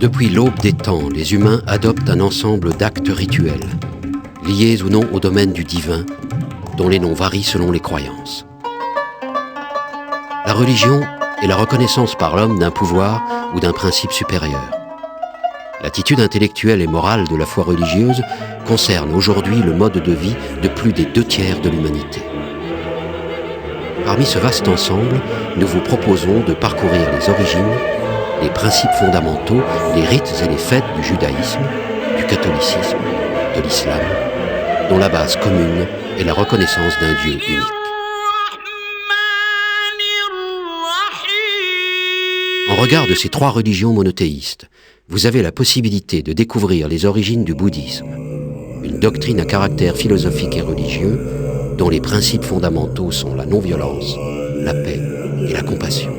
Depuis l'aube des temps, les humains adoptent un ensemble d'actes rituels, liés ou non au domaine du divin, dont les noms varient selon les croyances. La religion est la reconnaissance par l'homme d'un pouvoir ou d'un principe supérieur. L'attitude intellectuelle et morale de la foi religieuse concerne aujourd'hui le mode de vie de plus des 2/3 de l'humanité. Parmi ce vaste ensemble, nous vous proposons de parcourir les origines, les principes fondamentaux, les rites et les fêtes du judaïsme, du catholicisme, de l'islam, dont la base commune est la reconnaissance d'un Dieu unique. En regard de ces 3 religions monothéistes, vous avez la possibilité de découvrir les origines du bouddhisme, une doctrine à caractère philosophique et religieux dont les principes fondamentaux sont la non-violence, la paix et la compassion.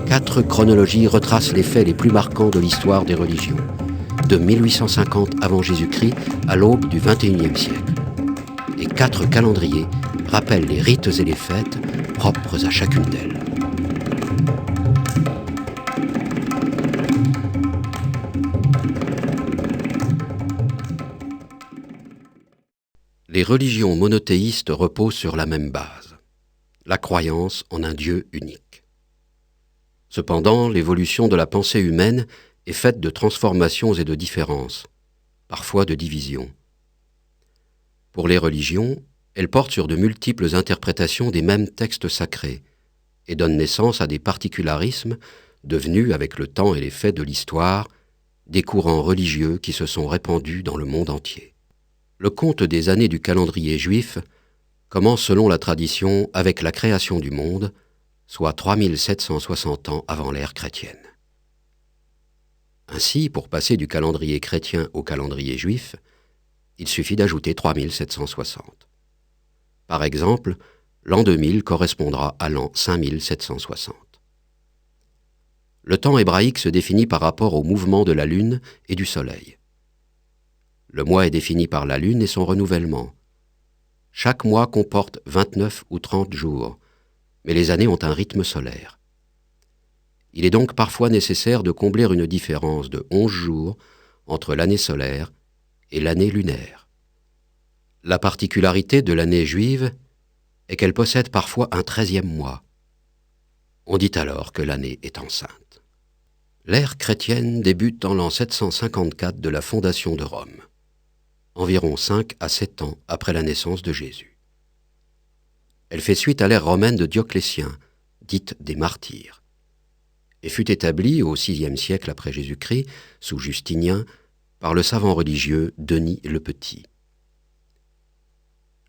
4 chronologies retracent les faits les plus marquants de l'histoire des religions, de 1850 avant Jésus-Christ à l'aube du XXIe siècle. Et 4 calendriers rappellent les rites et les fêtes propres à chacune d'elles. Les religions monothéistes reposent sur la même base, la croyance en un Dieu unique. Cependant, l'évolution de la pensée humaine est faite de transformations et de différences, parfois de divisions. Pour les religions, elles portent sur de multiples interprétations des mêmes textes sacrés et donnent naissance à des particularismes devenus, avec le temps et les faits de l'histoire, des courants religieux qui se sont répandus dans le monde entier. Le compte des années du calendrier juif commence selon la tradition avec la création du monde, soit 3760 ans avant l'ère chrétienne. Ainsi, pour passer du calendrier chrétien au calendrier juif, il suffit d'ajouter 3760. Par exemple, l'an 2000 correspondra à l'an 5760. Le temps hébraïque se définit par rapport au mouvement de la lune et du soleil. Le mois est défini par la lune et son renouvellement. Chaque mois comporte 29 ou 30 jours, mais les années ont un rythme solaire. Il est donc parfois nécessaire de combler une différence de 11 jours entre l'année solaire et l'année lunaire. La particularité de l'année juive est qu'elle possède parfois un 13e mois. On dit alors que l'année est enceinte. L'ère chrétienne débute en l'an 754 de la fondation de Rome, environ 5 à 7 ans après la naissance de Jésus. Elle fait suite à l'ère romaine de Dioclétien, dite des martyrs, et fut établie au VIe siècle après Jésus-Christ, sous Justinien, par le savant religieux Denis le Petit.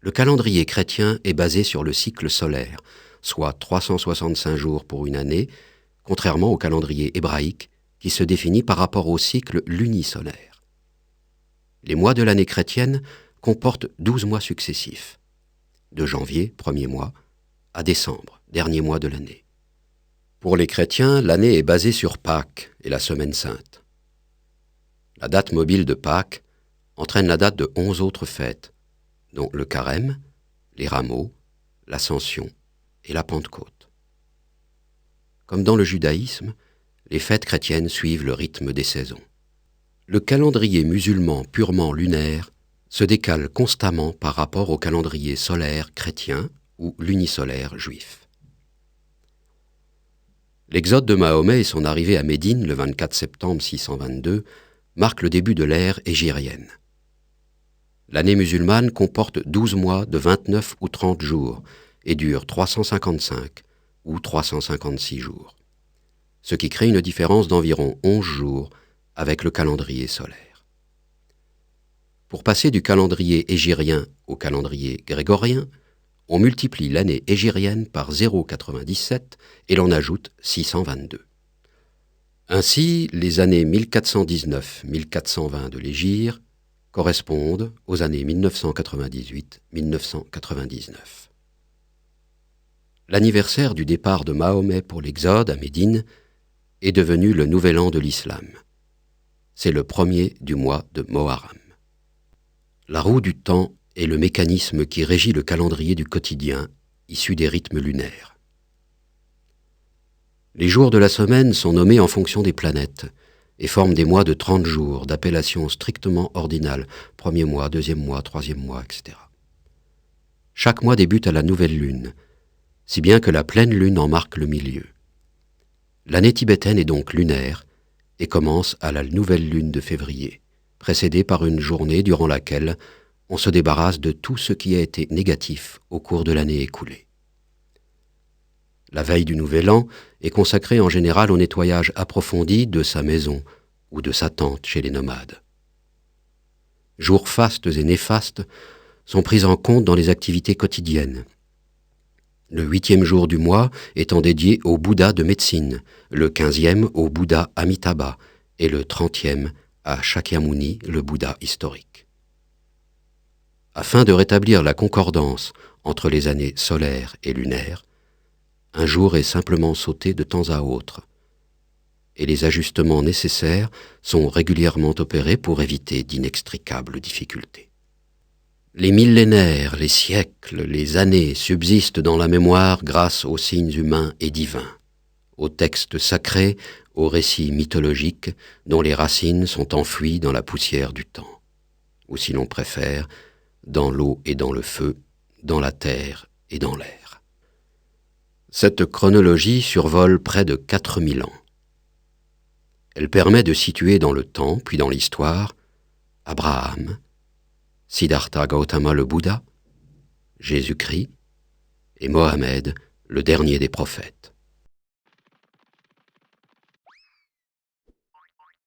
Le calendrier chrétien est basé sur le cycle solaire, soit 365 jours pour une année, contrairement au calendrier hébraïque qui se définit par rapport au cycle lunisolaire. Les mois de l'année chrétienne comportent 12 mois successifs, de janvier, premier mois, à décembre, dernier mois de l'année. Pour les chrétiens, l'année est basée sur Pâques et la Semaine sainte. La date mobile de Pâques entraîne la date de 11 autres fêtes, dont le carême, les rameaux, l'Ascension et la Pentecôte. Comme dans le judaïsme, les fêtes chrétiennes suivent le rythme des saisons. Le calendrier musulman purement lunaire se décale constamment par rapport au calendrier solaire chrétien ou lunisolaire juif. L'exode de Mahomet et son arrivée à Médine le 24 septembre 622 marquent le début de l'ère hégirienne. L'année musulmane comporte 12 mois de 29 ou 30 jours et dure 355 ou 356 jours, ce qui crée une différence d'environ 11 jours avec le calendrier solaire. Pour passer du calendrier hégirien au calendrier grégorien, on multiplie l'année hégirienne par 0,97 et l'on ajoute 622. Ainsi, les années 1419-1420 de l'hégire correspondent aux années 1998-1999. L'anniversaire du départ de Mahomet pour l'Exode à Médine est devenu le nouvel an de l'islam. C'est le premier du mois de Moharram. La roue du temps est le mécanisme qui régit le calendrier du quotidien, issu des rythmes lunaires. Les jours de la semaine sont nommés en fonction des planètes et forment des mois de 30 jours d'appellation strictement ordinale, premier mois, deuxième mois, troisième mois, etc. Chaque mois débute à la nouvelle lune, si bien que la pleine lune en marque le milieu. L'année tibétaine est donc lunaire et commence à la nouvelle lune de février, précédée par une journée durant laquelle on se débarrasse de tout ce qui a été négatif au cours de l'année écoulée. La veille du Nouvel An est consacrée en général au nettoyage approfondi de sa maison ou de sa tente chez les nomades. Jours fastes et néfastes sont pris en compte dans les activités quotidiennes. Le 8e jour du mois étant dédié au Bouddha de médecine, le 15e au Bouddha Amitabha et le 30e à Shakyamuni, le Bouddha historique. Afin de rétablir la concordance entre les années solaires et lunaires, un jour est simplement sauté de temps à autre, et les ajustements nécessaires sont régulièrement opérés pour éviter d'inextricables difficultés. Les millénaires, les siècles, les années subsistent dans la mémoire grâce aux signes humains et divins, aux textes sacrés, aux récits mythologiques dont les racines sont enfouies dans la poussière du temps, ou si l'on préfère, dans l'eau et dans le feu, dans la terre et dans l'air. Cette chronologie survole près de 4000 ans. Elle permet de situer dans le temps, puis dans l'histoire, Abraham, Siddhartha Gautama le Bouddha, Jésus-Christ et Mohammed, le dernier des prophètes.